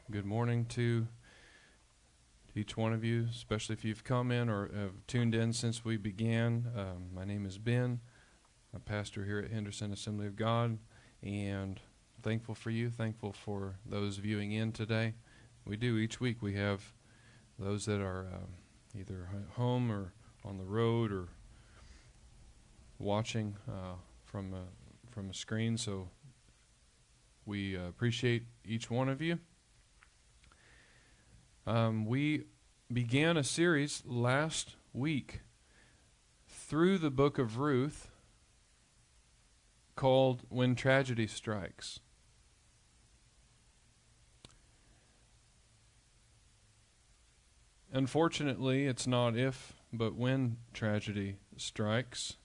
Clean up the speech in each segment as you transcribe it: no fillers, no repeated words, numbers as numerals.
Good morning to each one of you, especially if you've come in or have tuned in since we began. My name is Ben. I'm a pastor here at Henderson Assembly of God, and thankful for you, thankful for those viewing in today. We do each week. We have those that are either home or on the road or watching from a screen, so we appreciate each one of you. We began a series last week through the book of Ruth called When Tragedy Strikes. Unfortunately, it's not if, but when tragedy strikes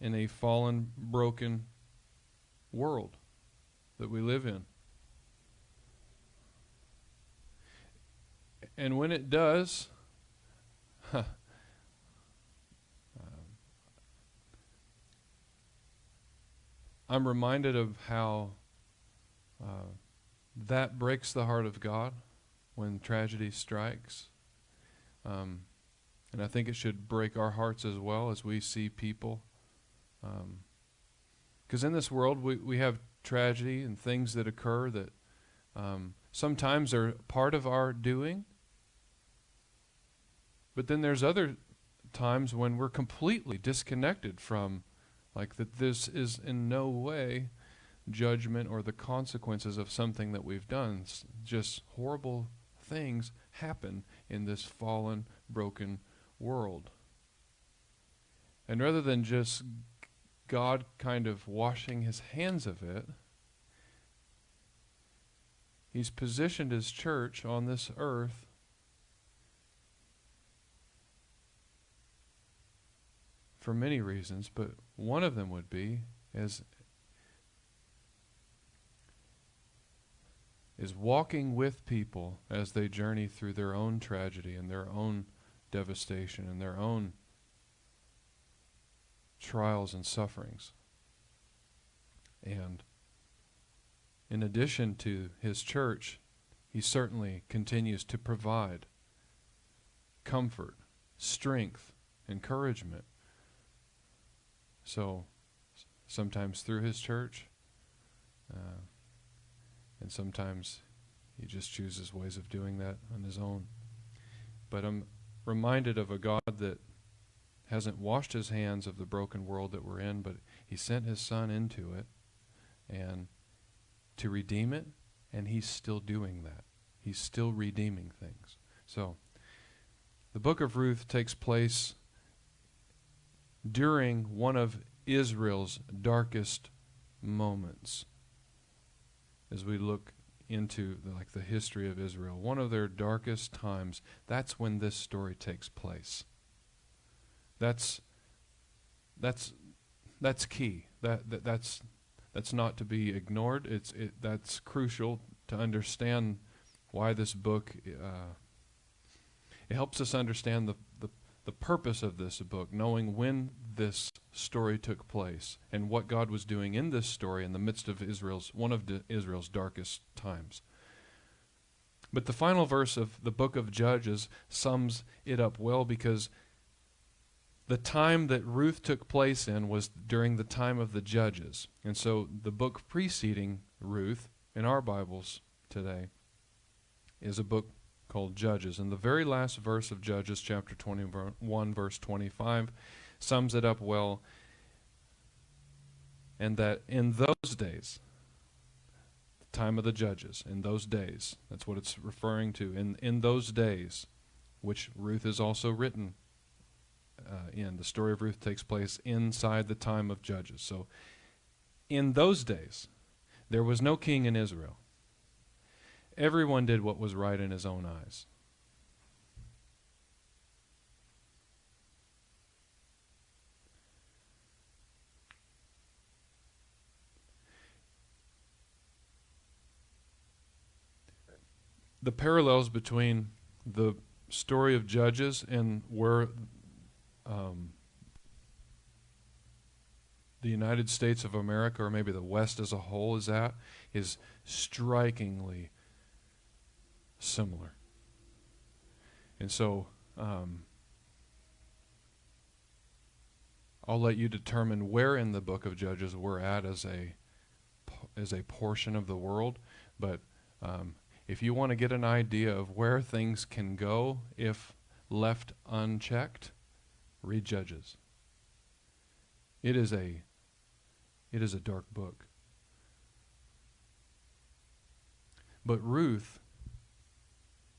in a fallen, broken world that we live in. And when it does, I'm reminded of how that breaks the heart of God when tragedy strikes. And I think it should break our hearts as well as we see people. Because in this world we have tragedy and things that occur that sometimes are part of our doing. But then there's other times when we're completely disconnected from, like, that this is in no way judgment or the consequences of something that we've done. It's just horrible things happen in this fallen, broken world. And rather than just God kind of washing his hands of it, he's positioned his church on this earth for many reasons, but one of them would be is walking with people as they journey through their own tragedy and their own devastation and their own trials and sufferings. And in addition to his church, he certainly continues to provide comfort, strength, encouragement. So, sometimes through his church, and sometimes he just chooses ways of doing that on his own. But I'm reminded of a God that hasn't washed his hands of the broken world that we're in, but he sent his Son into it and to redeem it, and he's still doing that. He's still redeeming things. So, the book of Ruth takes place during one of Israel's darkest moments. As we look into the history of Israel, one of their darkest times, that's when this story takes place. That's key. That's not to be ignored. That's crucial to understand why this book. It helps us understand the purpose of this book, knowing when this story took place and what God was doing in this story in the midst of one of Israel's darkest times. But the final verse of the book of Judges sums it up well, because the time that Ruth took place in was during the time of the Judges. And so the book preceding Ruth in our Bibles today is a book called Judges. And the very last verse of Judges, chapter 21, verse 25, sums it up well. And that in those days, the time of the Judges, in those days, that's what it's referring to. In those days, which Ruth is also written in. The story of Ruth takes place inside the time of Judges. So, in those days, there was no king in Israel. Everyone did what was right in his own eyes. The parallels between the story of Judges and where the United States of America, or maybe the West as a whole, is at, is strikingly similar. And so I'll let you determine where in the book of Judges we're at as a portion of the world. But if you want to get an idea of where things can go if left unchecked, read Judges. It is a dark book. But Ruth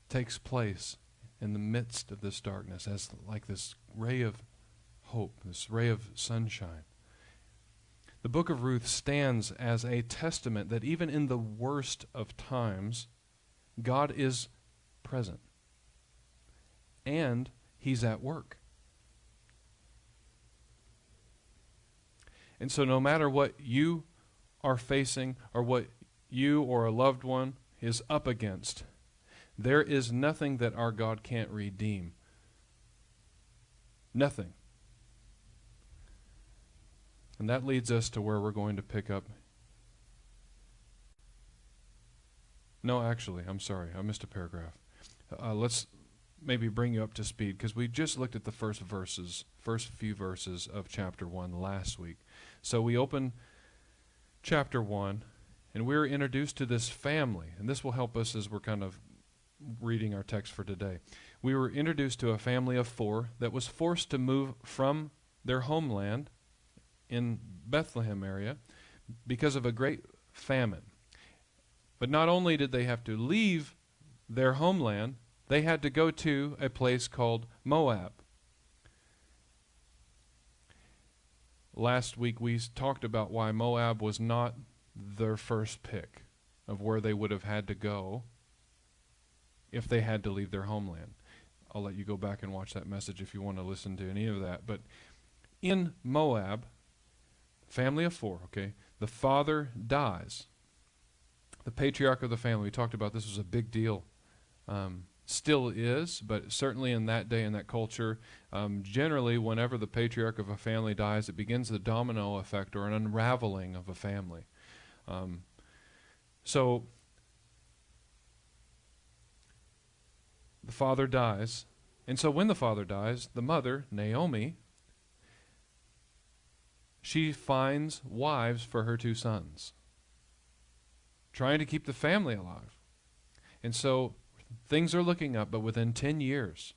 takes place in the midst of this darkness as like this ray of hope, this ray of sunshine. The book of Ruth stands as a testament that even in the worst of times, God is present. And He's at work. And so no matter what you are facing or what you or a loved one is up against, there is nothing that our God can't redeem. Nothing. And that leads us to where we're going to pick up. No, actually, I'm sorry. I missed a paragraph. Let's maybe bring you up to speed, because we just looked at the first few verses of chapter 1 last week. So we open chapter 1, and we're introduced to this family, and this will help us as we're kind of reading our text for today. We were introduced to a family of 4 that was forced to move from their homeland in Bethlehem area because of a great famine. But not only did they have to leave their homeland, they had to go to a place called Moab. Last week we talked about why Moab was not their first pick of where they would have had to go if they had to leave their homeland. I'll let you go back and watch that message if you want to listen to any of that. But in Moab, family of 4, okay, the father dies. The patriarch of the family, we talked about this was a big deal. Still is, but certainly in that day, in that culture, generally whenever the patriarch of a family dies, it begins the domino effect or an unraveling of a family. So the father dies, and so when the father dies, the mother, Naomi, she finds wives for her 2 sons, trying to keep the family alive. And so things are looking up, but within 10 years,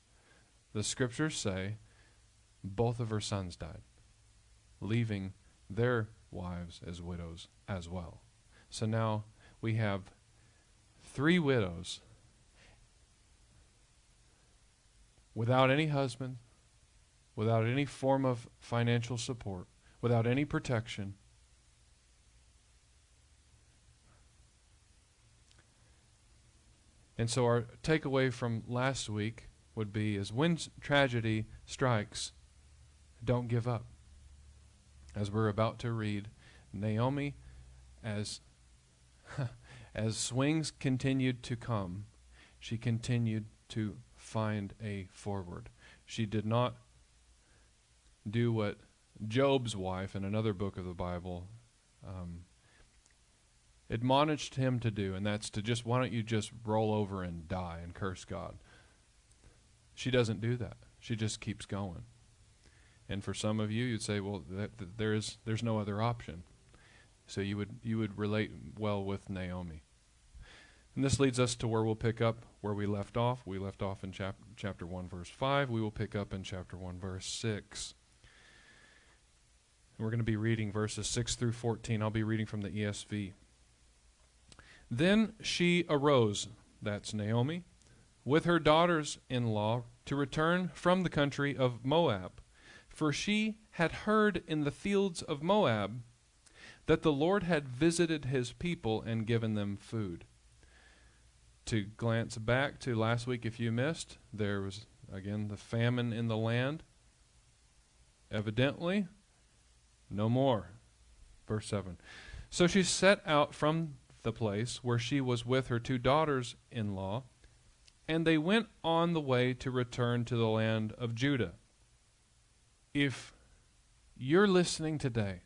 the scriptures say both of her sons died, leaving their wives as widows as well. So now we have 3 widows without any husband, without any form of financial support, without any protection. And so our takeaway from last week would be is when tragedy strikes, don't give up. As we're about to read, Naomi, as swings continued to come, she continued to find a forward. She did not do what Job's wife in another book of the Bible admonished him to do, and that's to just, why don't you just roll over and die and curse God? She doesn't do that. She just keeps going. And for some of you, you'd say, well, there's no other option. So you would relate well with Naomi. And this leads us to where we'll pick up where we left off. We left off in chapter 1, verse 5. We will pick up in chapter 1, verse 6. And we're going to be reading verses 6 through 14. I'll be reading from the ESV. Then she arose, that's Naomi, with her daughters-in-law to return from the country of Moab, for she had heard in the fields of Moab that the Lord had visited his people and given them food. To glance back to last week, if you missed, there was, again, the famine in the land. Evidently, no more. Verse 7. So she set out from the place where she was with her 2 daughters-in-law, and they went on the way to return to the land of Judah. If you're listening today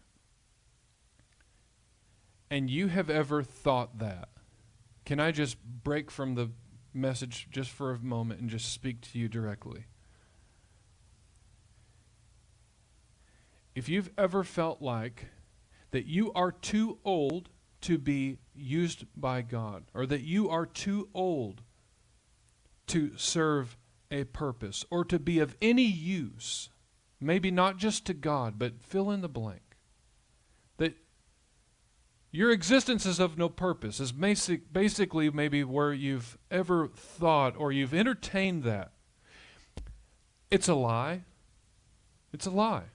and you have ever thought that, can I just break from the message just for a moment and just speak to you directly. If you've ever felt like that you are too old to be used by God, or that you are too old to serve a purpose or to be of any use, maybe not just to God, but fill in the blank, that your existence is of no purpose, is basically maybe where you've ever thought or you've entertained that. It's a lie. It's a lie.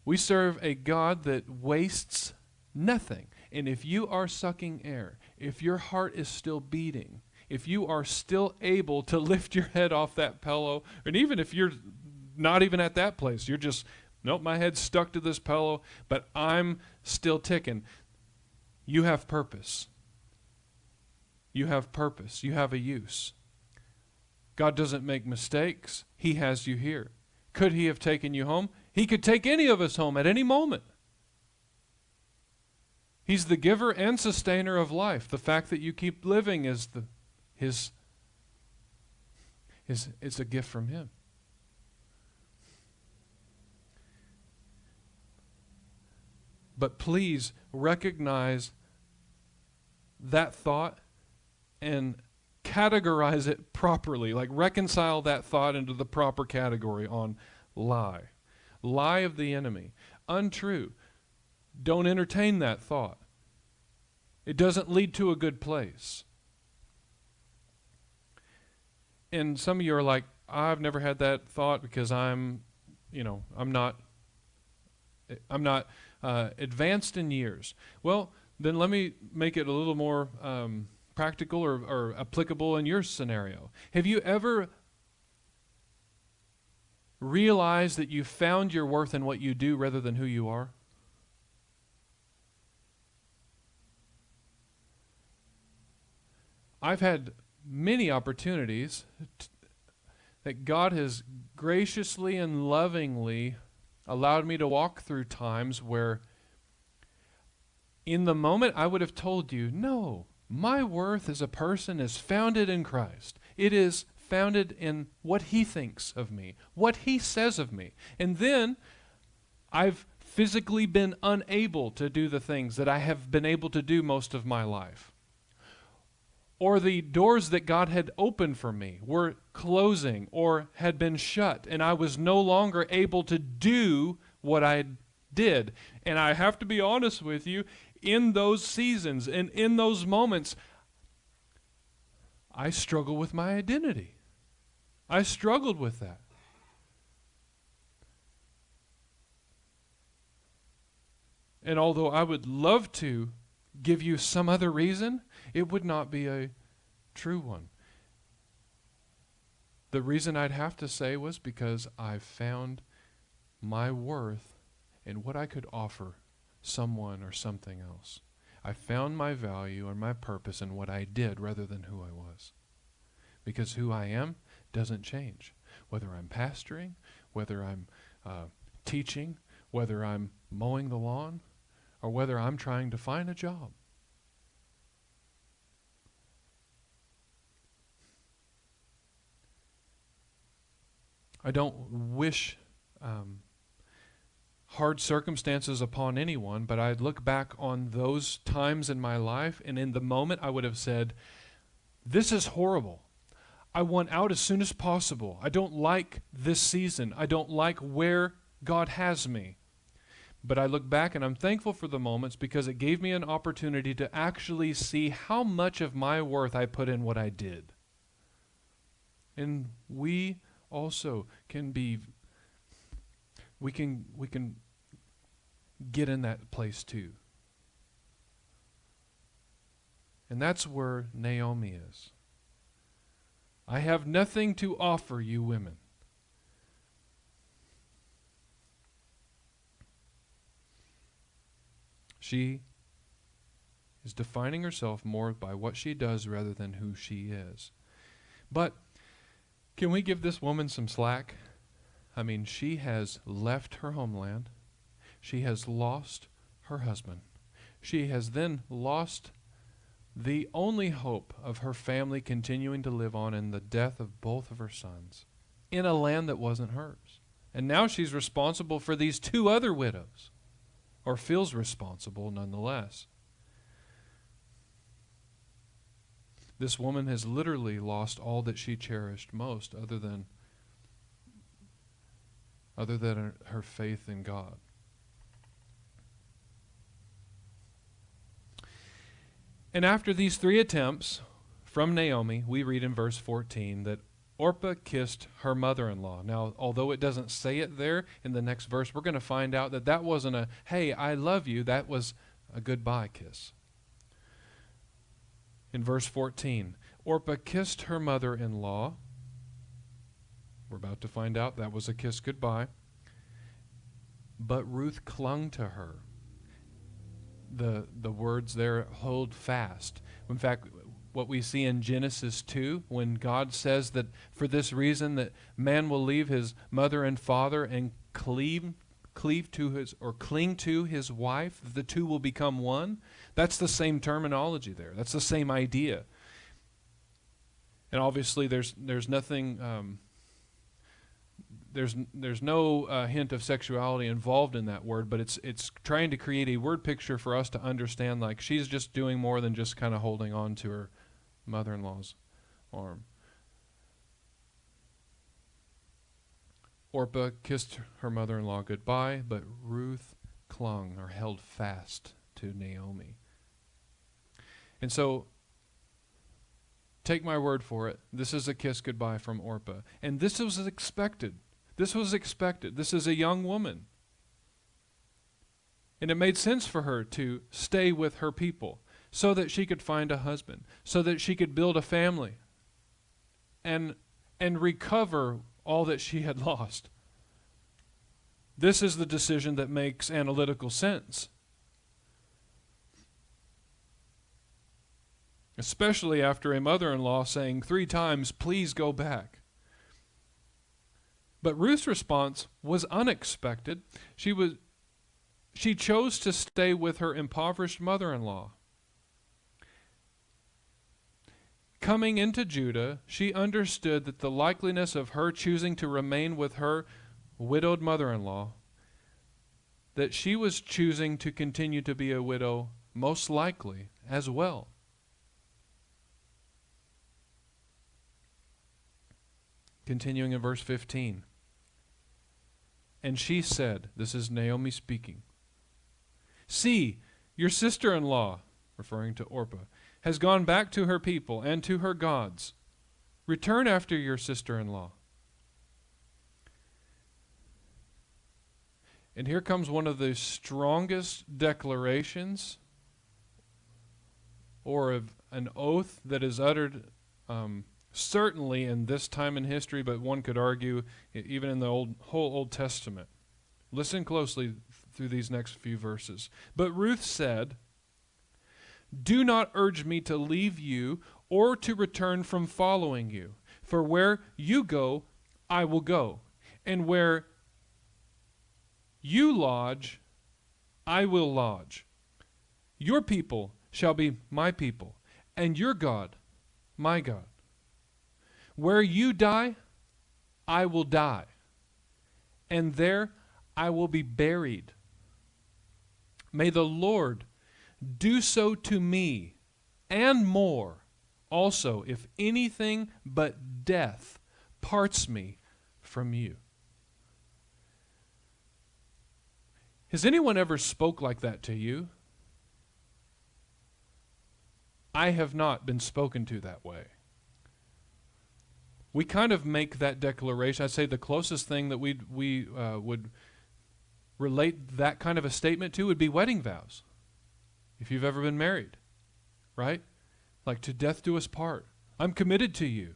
We serve a God that wastes nothing. And if you are sucking air, if your heart is still beating, if you are still able to lift your head off that pillow, and even if you're not even at that place, you're just, nope, my head's stuck to this pillow, but I'm still ticking. You have purpose. You have purpose. You have a use. God doesn't make mistakes. He has you here. Could He have taken you home? He could take any of us home at any moment. He's the giver and sustainer of life. The fact that you keep living is it's a gift from Him. But please recognize that thought and categorize it properly. Like reconcile that thought into the proper category on lie. Lie of the enemy. Untrue. Don't entertain that thought. It doesn't lead to a good place. And some of you are like, I've never had that thought because I'm not advanced in years. Well, then let me make it a little more practical or applicable in your scenario. Have you ever realized that you found your worth in what you do rather than who you are? I've had many opportunities that God has graciously and lovingly allowed me to walk through times where in the moment I would have told you, no, my worth as a person is founded in Christ. It is founded in what He thinks of me, what He says of me. And then I've physically been unable to do the things that I have been able to do most of my life. Or the doors that God had opened for me were closing or had been shut, and I was no longer able to do what I did. And I have to be honest with you, in those seasons and in those moments, I struggle with my identity. I struggled with that. And although I would love to give you some other reason, it would not be a true one. The reason I'd have to say was because I found my worth in what I could offer someone or something else. I found my value and my purpose in what I did rather than who I was. Because who I am doesn't change. Whether I'm pastoring, whether I'm teaching, whether I'm mowing the lawn, or whether I'm trying to find a job. I don't wish hard circumstances upon anyone, but I'd look back on those times in my life, and in the moment I would have said, this is horrible. I want out as soon as possible. I don't like this season. I don't like where God has me. But I look back and I'm thankful for the moments because it gave me an opportunity to actually see how much of my worth I put in what I did. And we also can be, we can get in that place too. And that's where Naomi is. I have nothing to offer you women. She is defining herself more by what she does rather than who she is. But can we give this woman some slack? I mean, she has left her homeland. She has lost her husband. She has then lost the only hope of her family continuing to live on in the death of both of her sons in a land that wasn't hers. And now she's responsible for these two other widows, or feels responsible nonetheless. This woman has literally lost all that she cherished most other than her faith in God. And after these 3 attempts from Naomi, we read in verse 14 that Orpah kissed her mother-in-law. Now, although it doesn't say it there in the next verse, we're going to find out that that wasn't a, hey, I love you. That was a goodbye kiss. In verse 14, Orpah kissed her mother-in-law. We're about to find out that was a kiss goodbye. But Ruth clung to her. The words there, hold fast. In fact, what we see in Genesis 2, when God says that for this reason that man will leave his mother and father and cleave to his, or cling to his wife, the two will become one. That's the same terminology there. That's the same idea. And obviously there's nothing, there's no hint of sexuality involved in that word, but it's trying to create a word picture for us to understand, like she's just doing more than just kind of holding on to her mother-in-law's arm. Orpah kissed her mother-in-law goodbye, but Ruth clung or held fast to Naomi. And so, take my word for it, this is a kiss goodbye from Orpah. And this was expected. This was expected. This is a young woman. And it made sense for her to stay with her people so that she could find a husband, so that she could build a family and recover all that she had lost. This is the decision that makes analytical sense. Especially after a mother-in-law saying 3 times, please go back. But Ruth's response was unexpected. She chose to stay with her impoverished mother-in-law. Coming into Judah, she understood that the likeliness of her choosing to remain with her widowed mother-in-law, that she was choosing to continue to be a widow most likely as well. Continuing in verse 15. And she said, this is Naomi speaking, see, your sister-in-law, referring to Orpah, has gone back to her people and to her gods. Return after your sister-in-law. And here comes one of the strongest declarations or of an oath that is uttered certainly in this time in history, but one could argue even in the whole Old Testament. Listen closely through these next few verses. But Ruth said, do not urge me to leave you or to return from following you. For where you go, I will go. And where you lodge, I will lodge. Your people shall be my people, and your God, my God. Where you die, I will die, and there I will be buried. May the Lord do so to me, and more, also, if anything but death parts me from you. Has anyone ever spoke like that to you? I have not been spoken to that way. We kind of make that declaration. I'd say the closest thing that we would relate that kind of a statement to would be wedding vows. If you've ever been married, right? Like, to death do us part. I'm committed to you.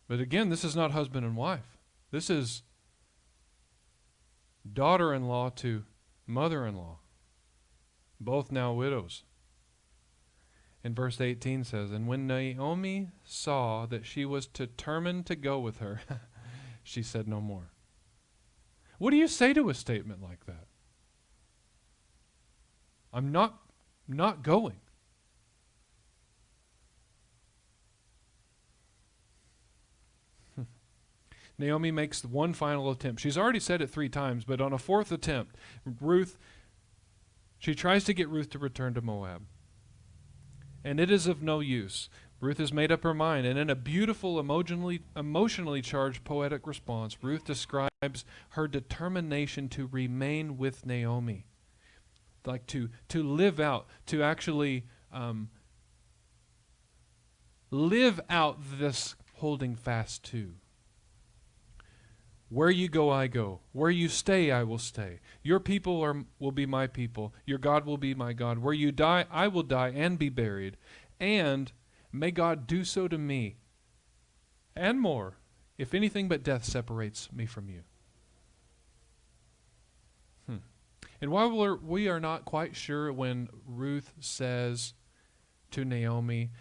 But again, this is not husband and wife. This is daughter-in-law to mother-in-law, both now widows. And verse 18 says, and when Naomi saw that she was determined to go with her, she said no more. What do you say to a statement like that? I'm not going. Naomi makes one final attempt. She's already said it 3 times, but on a 4th attempt, she tries to get Ruth to return to Moab. And it is of no use. Ruth has made up her mind, and in a beautiful, emotionally charged poetic response, Ruth describes her determination to remain with Naomi. Like to live out, to actually live out this holding fast to. Where you go, I go. Where you stay, I will stay. Your people will be my people. Your God will be my God. Where you die, I will die and be buried. And may God do so to me, and more, if anything but death separates me from you. And while we are not quite sure when Ruth says to Naomi,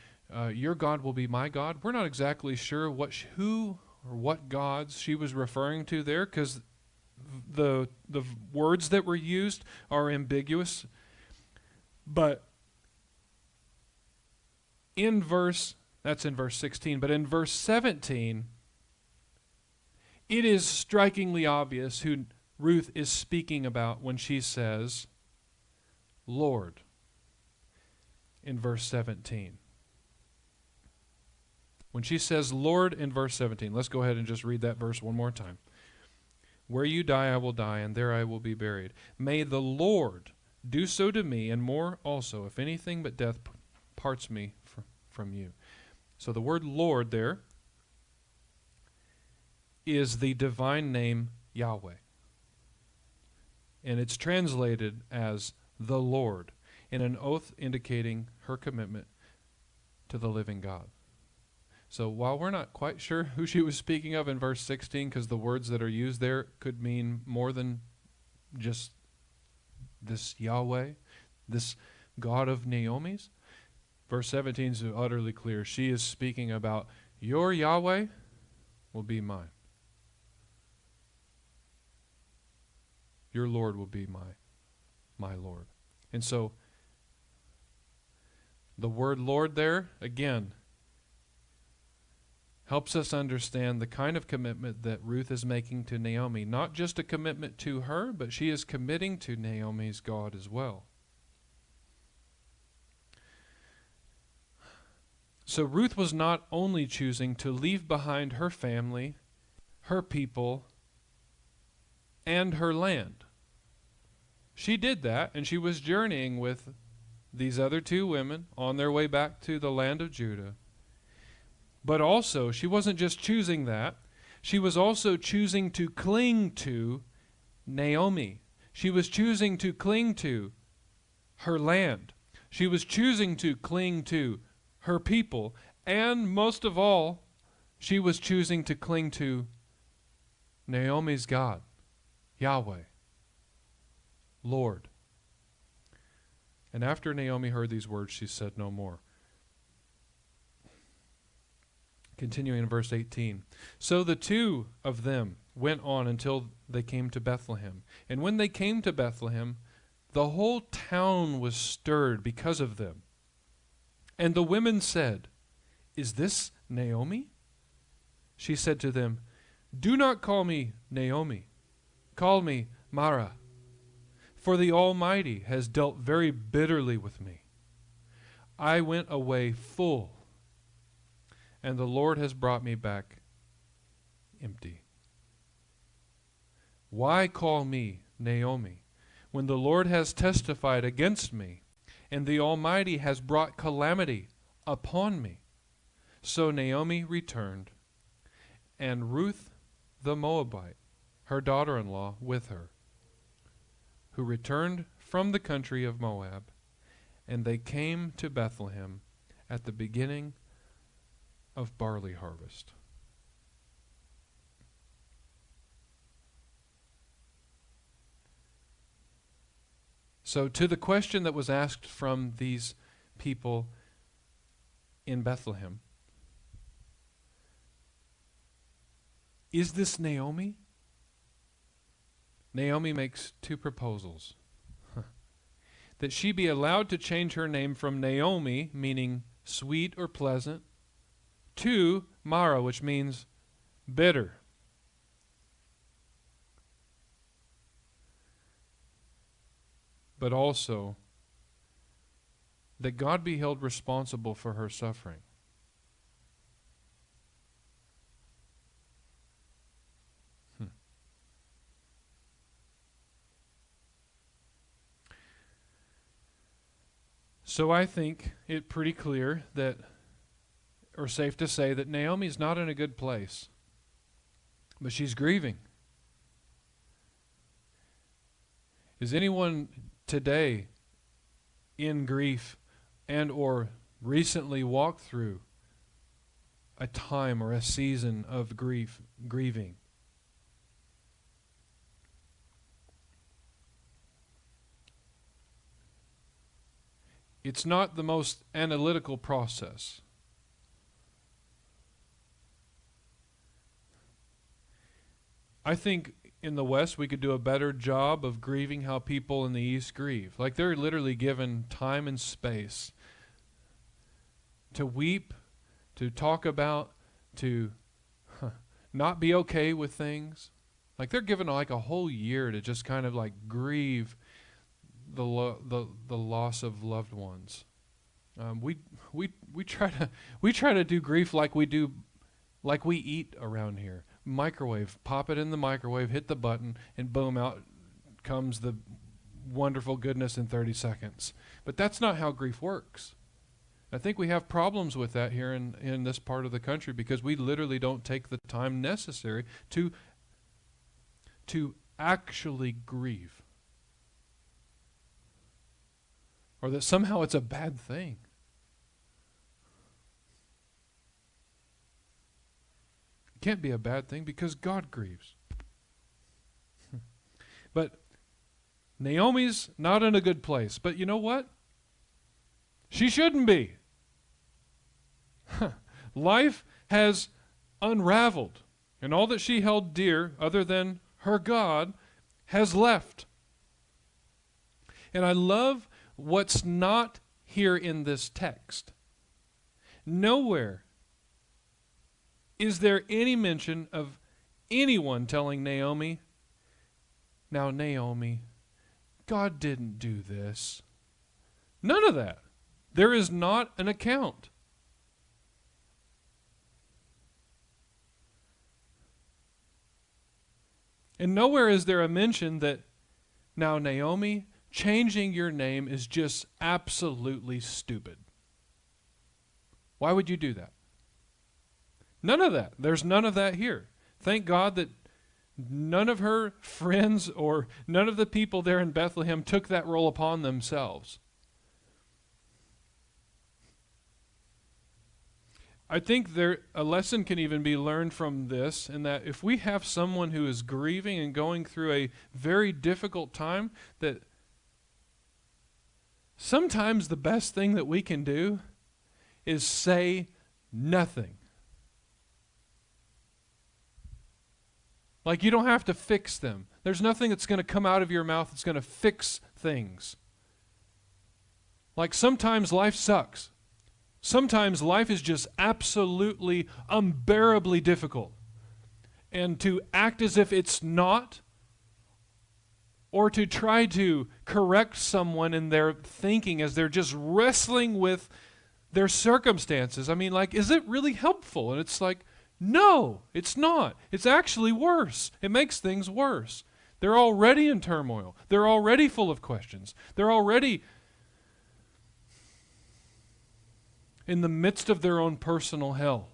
your God will be my God, we're not exactly sure who or what gods she was referring to there, because the words that were used are ambiguous. But that's in verse 16, but in verse 17, it is strikingly obvious who Ruth is speaking about when she says, Lord, in verse 17. When she says Lord in verse 17, let's go ahead and just read that verse one more time. Where you die, I will die, and there I will be buried. May the Lord do so to me, and more also, if anything but death parts me from you. So the word Lord there is the divine name Yahweh. And it's translated as the Lord, in an oath indicating her commitment to the living God. So while we're not quite sure who she was speaking of in verse 16, because the words that are used there could mean more than just this Yahweh, this God of Naomi's, verse 17 is utterly clear. She is speaking about your Yahweh will be mine. Your Lord will be my Lord. And so the word Lord there, again, helps us understand the kind of commitment that Ruth is making to Naomi. Not just a commitment to her, but she is committing to Naomi's God as well. So Ruth was not only choosing to leave behind her family, her people, and her land. She did that, and she was journeying with these other 2 women on their way back to the land of Judah. But also, she wasn't just choosing that. She was also choosing to cling to Naomi. She was choosing to cling to her land. She was choosing to cling to her people. And most of all, she was choosing to cling to Naomi's God, Yahweh, Lord. And after Naomi heard these words, she said no more. Continuing in verse 18. So the 2 of them went on until they came to Bethlehem. And when they came to Bethlehem, the whole town was stirred because of them. And the women said, Is this Naomi? She said to them, Do not call me Naomi. Call me Mara. For the Almighty has dealt very bitterly with me. I went away full, and the Lord has brought me back empty. Why call me Naomi, when the Lord has testified against me, and the Almighty has brought calamity upon me? So Naomi returned, and Ruth the Moabite, her daughter-in-law, with her, who returned from the country of Moab, and they came to Bethlehem at the beginning of barley harvest. So to the question that was asked from these people in Bethlehem, is this Naomi? Naomi makes two proposals. That she be allowed to change her name from Naomi, meaning sweet or pleasant, to Mara, which means bitter. But also that God be held responsible for her suffering. So I think it pretty clear that, or safe to say, that Naomi's not in a good place. But she's grieving. Is anyone today in grief and or recently walked through a time or a season of grieving? It's not the most analytical process. I think in the West we could do a better job of grieving how people in the East grieve. Like they're literally given time and space to weep, to talk about, to not be okay with things. Like they're given like a whole year to just kind of like grieve the loss of loved ones. We try to do grief like we eat around here. Microwave, pop it in the microwave, hit the button, and boom, out comes the wonderful goodness in 30 seconds. But that's not how grief works. I think we have problems with that here in this part of the country because we literally don't take the time necessary to actually grieve. Or that somehow it's a bad thing. It can't be a bad thing because God grieves. But Naomi's not in a good place. But you know what? She shouldn't be. Life has unraveled, and all that she held dear, other than her God, has left. And I love what's not here in this text. Nowhere is there any mention of anyone telling Naomi, "Now, Naomi, God didn't do this." None of that. There is not an account. And nowhere is there a mention that, "Now, Naomi, changing your name is just absolutely stupid." Why would you do that? None of that. There's none of that here. Thank God that none of her friends or none of the people there in Bethlehem took that role upon themselves. I think a lesson can even be learned from this, in that if we have someone who is grieving and going through a very difficult time, that sometimes the best thing that we can do is say nothing. Like, you don't have to fix them. There's nothing that's going to come out of your mouth that's going to fix things. Like, sometimes life sucks. Sometimes life is just absolutely unbearably difficult. And to act as if it's not, or to try to correct someone in their thinking as they're just wrestling with their circumstances, I mean, like, is it really helpful? And it's like, no, it's not. It's actually worse. It makes things worse. They're already in turmoil. They're already full of questions. They're already in the midst of their own personal hell.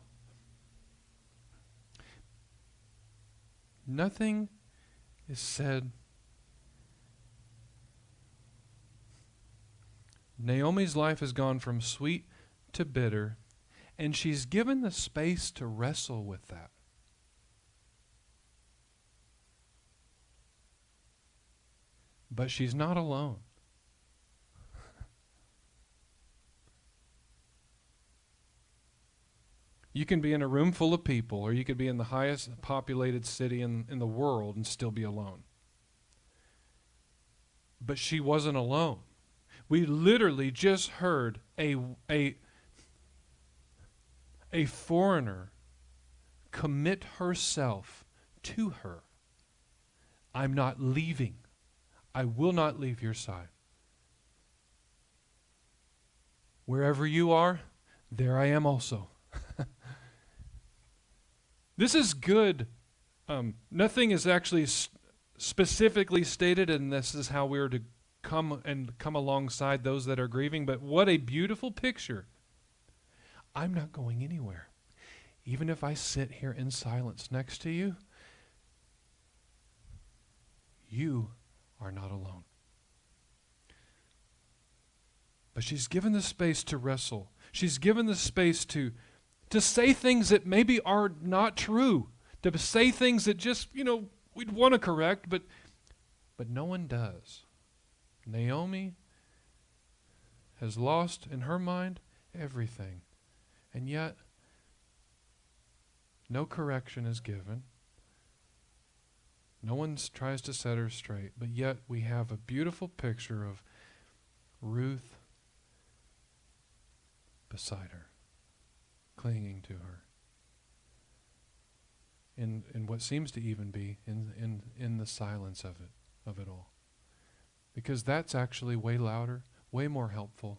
Nothing is said. Naomi's life has gone from sweet to bitter, and she's given the space to wrestle with that. But she's not alone. You can be in a room full of people, or you could be in the highest populated city in the world and still be alone. But she wasn't alone. We literally just heard a foreigner commit herself to her. I'm not leaving. I will not leave your side. Wherever you are, there I am also. This is good. Nothing is actually specifically stated, and this is how we are to come alongside those that are grieving, but what a beautiful picture. I'm not going anywhere. Even if I sit here in silence next to you, you are not alone. But she's given the space to wrestle. She's given the space to say things that maybe are not true, to say things that just, we'd want to correct, but no one does. Naomi has lost, in her mind, everything. And yet, no correction is given. No one tries to set her straight, but yet we have a beautiful picture of Ruth beside her, clinging to her. In what seems to even be in the silence of it all. Because that's actually way louder, way more helpful,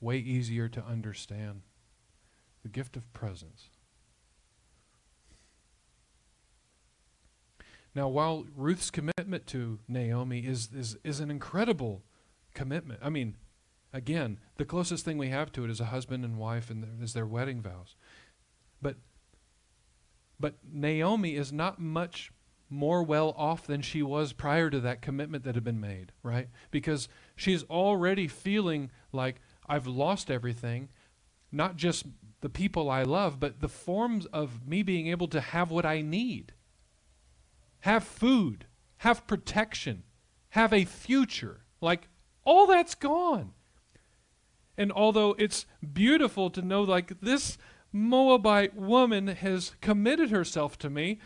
way easier to understand. The gift of presence. Now, while Ruth's commitment to Naomi is an incredible commitment. I mean, again, the closest thing we have to it is a husband and wife, and is their wedding vows. But Naomi is not much more well off than she was prior to that commitment that had been made, right? Because she's already feeling like, I've lost everything, not just the people I love, but the forms of me being able to have what I need. Have food, have protection, have a future. Like, all that's gone. And although it's beautiful to know, like, this Moabite woman has committed herself to me,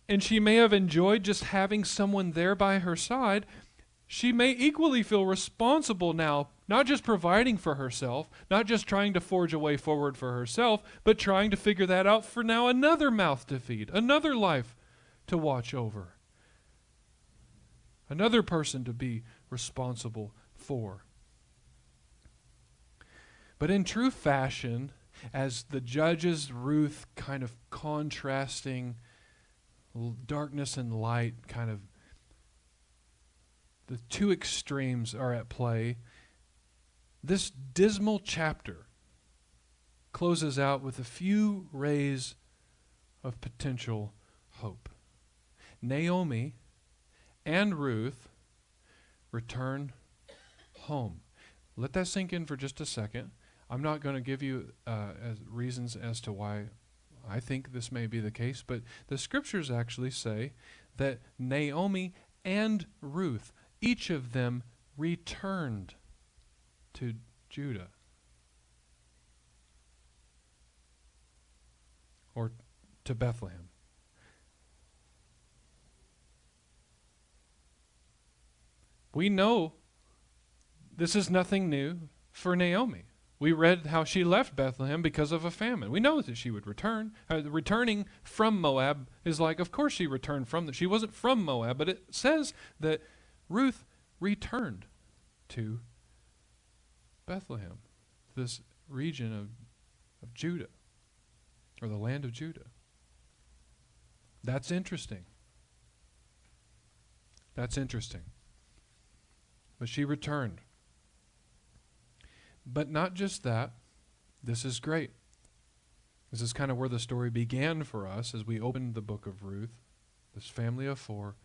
and she may have enjoyed just having someone there by her side, she may equally feel responsible now, not just providing for herself, not just trying to forge a way forward for herself, but trying to figure that out for now another mouth to feed, another life to watch over, another person to be responsible for. But in true fashion, as the judges Ruth kind of contrasting darkness and light, kind of the two extremes are at play, this dismal chapter closes out with a few rays of potential hope. Naomi and Ruth return home. Let that sink in for just a second. I'm not going to give you reasons as to why I think this may be the case, but the scriptures actually say that Naomi and Ruth, each of them returned to Judah, or to Bethlehem. We know this is nothing new for Naomi. We read how she left Bethlehem because of a famine. We know that she would return. Returning from Moab is like, of course she returned from that. She wasn't from Moab, but it says that Ruth returned to Bethlehem, this region of Judah, or the land of Judah. That's interesting. That's interesting. But she returned. But not just that. This is great. This is kind of where the story began for us as we opened the book of Ruth. This family of four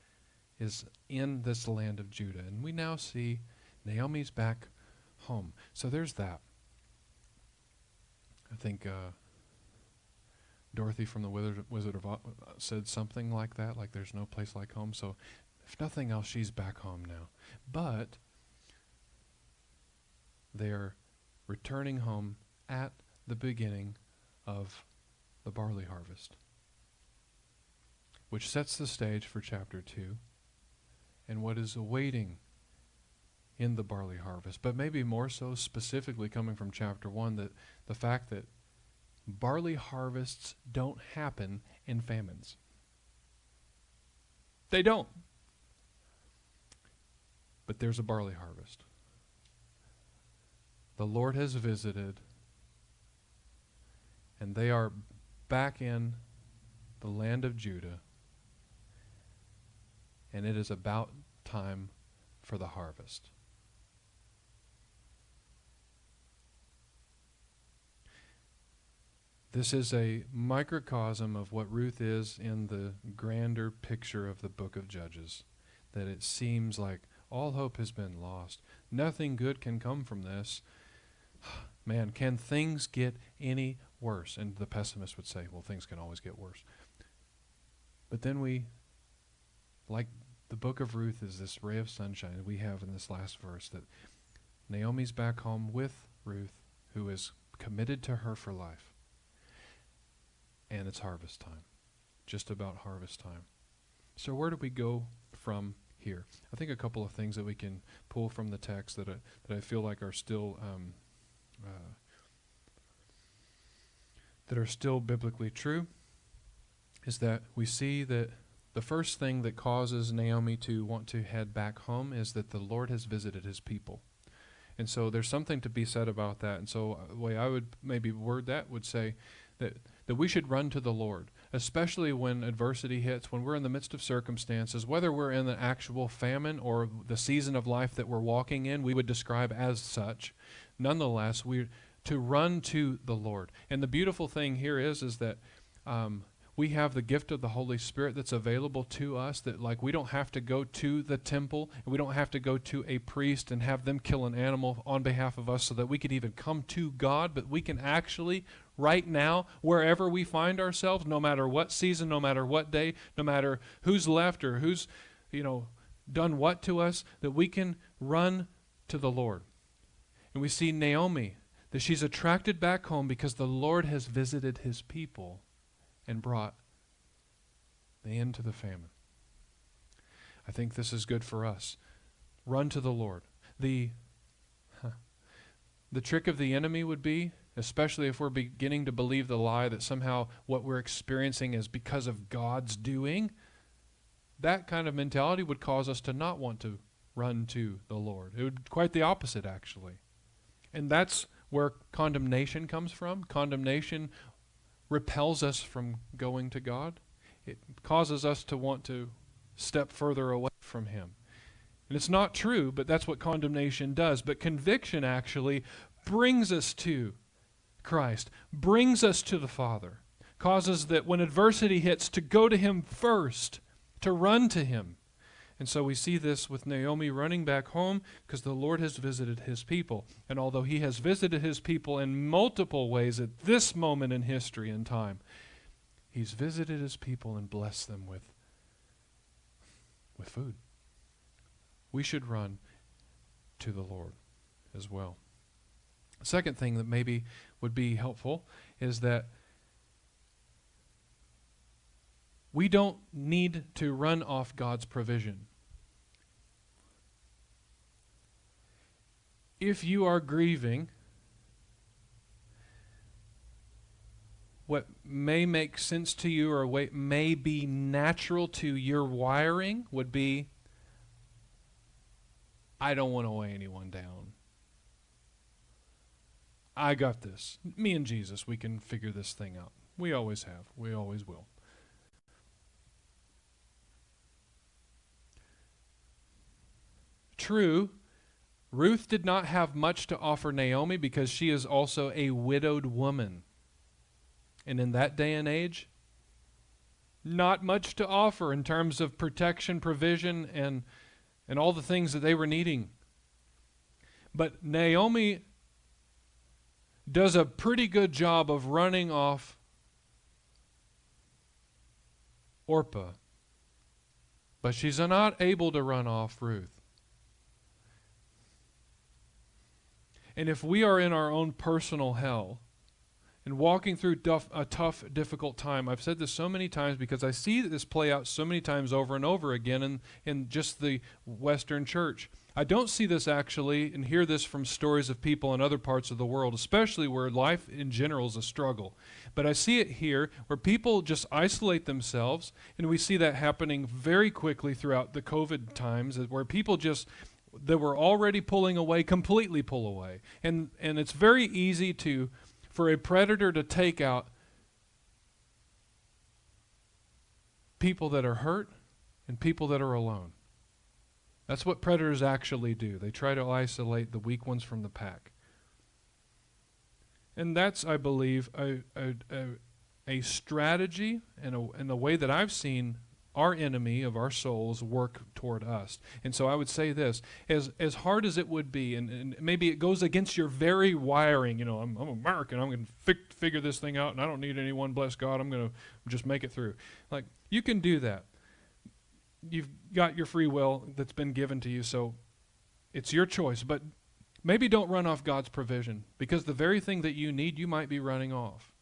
is in this land of Judah. And we now see Naomi's back home. So there's that. I think Dorothy from the Wizard of Oz said something like that, like there's no place like home. So if nothing else, she's back home now. But they're returning home at the beginning of the barley harvest. which sets the stage for chapter 2 and what is awaiting in the barley harvest. But maybe more so specifically coming from chapter 1, that the fact that barley harvests don't happen in famines. They don't. But there's a barley harvest. The Lord has visited, and they are back in the land of Judah, and it is about time for the harvest. This is a microcosm of what Ruth is in the grander picture of the book of Judges, that it seems like all hope has been lost. Nothing good can come from this. Man, can things get any worse? And the pessimist would say, well, things can always get worse. But then we, like the book of Ruth is this ray of sunshine that we have in this last verse, that Naomi's back home with Ruth, who is committed to her for life. And it's harvest time. Just about harvest time. So where do we go from here? I think a couple of things that we can pull from the text that I feel like are still biblically true is that we see that the first thing that causes Naomi to want to head back home is that the Lord has visited his people. And so there's something to be said about that. And so the way I would maybe word that would say that we should run to the Lord, especially when adversity hits, when we're in the midst of circumstances, whether we're in the actual famine or the season of life that we're walking in, we would describe as such. Nonetheless, we're to run to the Lord. And the beautiful thing here is that we have the gift of the Holy Spirit that's available to us, that like we don't have to go to the temple, and we don't have to go to a priest and have them kill an animal on behalf of us so that we could even come to God, but we can actually right now, wherever we find ourselves, no matter what season, no matter what day, no matter who's left or who's, done what to us, that we can run to the Lord. And we see Naomi, that she's attracted back home because the Lord has visited his people and brought the end to the famine. I think this is good for us. Run to the Lord. The trick of the enemy would be, especially if we're beginning to believe the lie that somehow what we're experiencing is because of God's doing, that kind of mentality would cause us to not want to run to the Lord. It would quite the opposite, actually. And that's where condemnation comes from. Condemnation repels us from going to God. It causes us to want to step further away from him. And it's not true, but that's what condemnation does. But conviction actually brings us to Christ, brings us to the Father, causes that when adversity hits to go to him first, to run to him. And so we see this with Naomi running back home because the Lord has visited his people. And although he has visited his people in multiple ways at this moment in history and time, he's visited his people and blessed them with food. We should run to the Lord as well. Second thing that maybe would be helpful is that we don't need to run off God's provision. If you are grieving, what may make sense to you or what may be natural to your wiring would be, I don't want to weigh anyone down. I got this. Me and Jesus, we can figure this thing out. We always have. We always will. True, Ruth did not have much to offer Naomi because she is also a widowed woman. And in that day and age, not much to offer in terms of protection, provision, and all the things that they were needing. But Naomi does a pretty good job of running off Orpah, but she's not able to run off Ruth. And if we are in our own personal hell, and walking through a tough, difficult time. I've said this so many times because I see this play out so many times over and over again in just the Western church. I don't see this actually and hear this from stories of people in other parts of the world, especially where life in general is a struggle. But I see it here where people just isolate themselves, and we see that happening very quickly throughout the COVID times, where people just that were already pulling away completely pull away. And it's very easy for a predator to take out people that are hurt and people that are alone. That's what predators actually do. They try to isolate the weak ones from the pack. And that's, I believe, a strategy and the way that I've seen our enemy of our souls work toward us. And so I would say this, as hard as it would be, and maybe it goes against your very wiring, you know, I'm American, I'm going to figure this thing out, and I don't need anyone, bless God, I'm going to just make it through. Like, you can do that. You've got your free will that's been given to you, so it's your choice. But maybe don't run off God's provision, because the very thing that you need, you might be running off.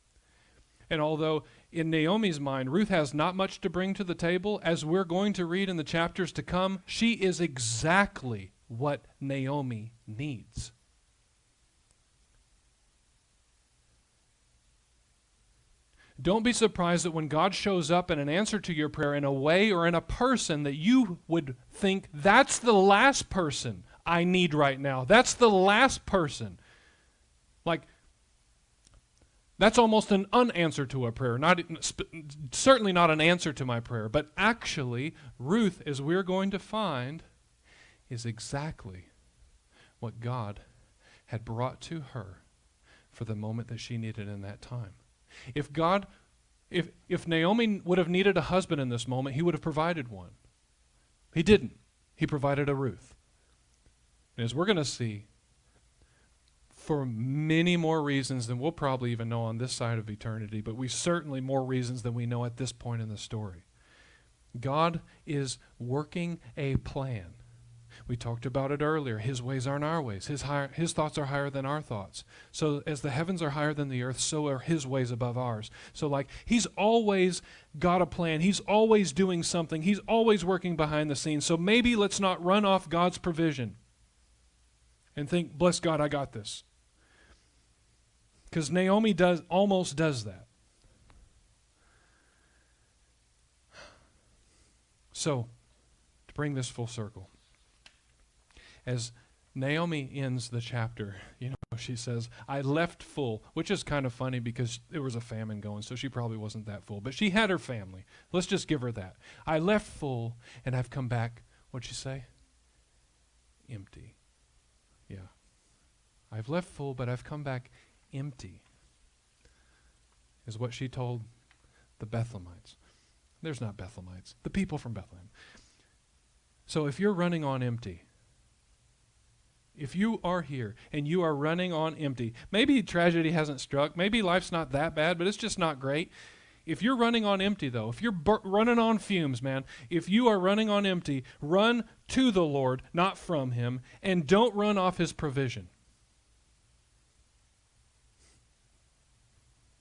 And although in Naomi's mind, Ruth has not much to bring to the table, as we're going to read in the chapters to come, she is exactly what Naomi needs. Don't be surprised that when God shows up in an answer to your prayer in a way or in a person that you would think, that's the last person I need right now. That's the last person. Like, that's almost an unanswer to a prayer. Certainly not an answer to my prayer. But actually, Ruth, as we're going to find, is exactly what God had brought to her for the moment that she needed in that time. If Naomi would have needed a husband in this moment, he would have provided one. He didn't. He provided a Ruth. And as we're going to see, for many more reasons than we'll probably even know on this side of eternity, but we certainly more reasons than we know at this point in the story. God is working a plan. We talked about it earlier. His ways aren't our ways. His thoughts are higher than our thoughts. So as the heavens are higher than the earth, so are his ways above ours. So like, he's always got a plan. He's always doing something. He's always working behind the scenes. So maybe let's not run off God's provision and think, bless God, I got this. Because Naomi almost does that. So, to bring this full circle, as Naomi ends the chapter, she says, I left full, which is kind of funny because there was a famine going, so she probably wasn't that full. But she had her family. Let's just give her that. I left full, and I've come back, what'd she say? Empty. Yeah. I've left full, but I've come back empty, is what she told the Bethlehemites. There's not Bethlehemites. The people from Bethlehem. So if you're running on empty, if you are here and you are running on empty, maybe tragedy hasn't struck, maybe life's not that bad, but it's just not great. If you're running on empty, though, if you're running on fumes, man, if you are running on empty, run to the Lord, not from him, and don't run off his provision.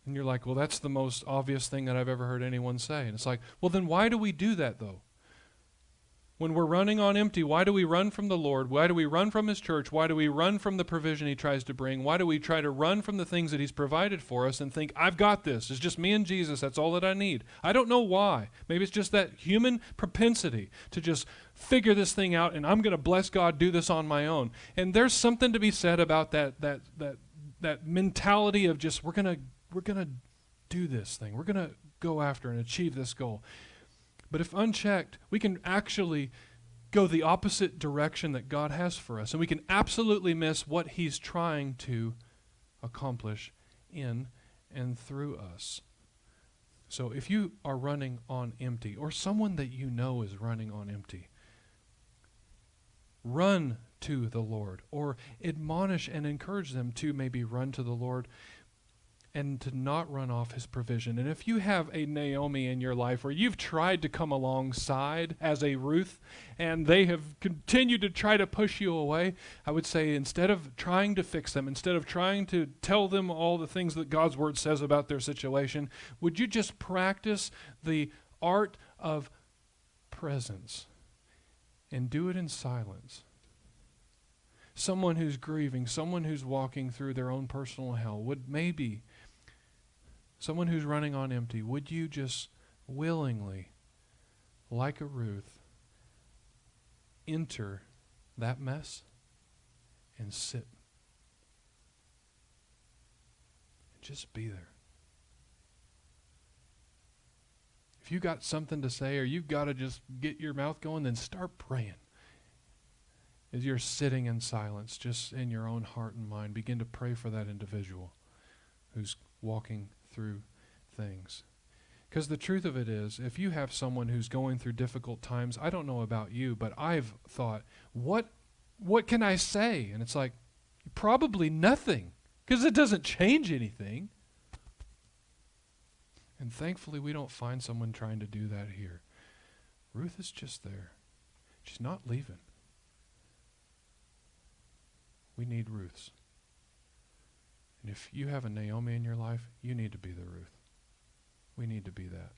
And you're like, well, that's the most obvious thing that I've ever heard anyone say. And it's like, well, then why do we do that, though? When we're running on empty, why do we run from the Lord? Why do we run from his church? Why do we run from the provision he tries to bring? Why do we try to run from the things that he's provided for us and think, I've got this. It's just me and Jesus. That's all that I need. I don't know why. Maybe it's just that human propensity to just figure this thing out, and I'm going to bless God, do this on my own. And there's something to be said about that mentality of just we're going to do this thing. We're going to go after and achieve this goal. But if unchecked, we can actually go the opposite direction that God has for us. And we can absolutely miss what he's trying to accomplish in and through us. So if you are running on empty, or someone that you know is running on empty, run to the Lord, or admonish and encourage them to maybe run to the Lord. and to not run off his provision. And if you have a Naomi in your life where you've tried to come alongside as a Ruth and they have continued to try to push you away, I would say instead of trying to fix them, instead of trying to tell them all the things that God's word says about their situation, would you just practice the art of presence and do it in silence? Someone who's grieving, someone who's walking through their own personal hell, would maybe someone who's running on empty, would you just willingly, like a Ruth, enter that mess and sit and just be there? If you got something to say or you've got to just get your mouth going, then start praying. As you're sitting in silence, just in your own heart and mind, begin to pray for that individual who's walking through things. Because the truth of it is, if you have someone who's going through difficult times, I don't know about you, but I've thought, what can I say? And it's like, probably nothing, because it doesn't change anything. And thankfully, we don't find someone trying to do that here. Ruth is just there. She's not leaving. We need Ruths. And if you have a Naomi in your life, you need to be the Ruth. We need to be that.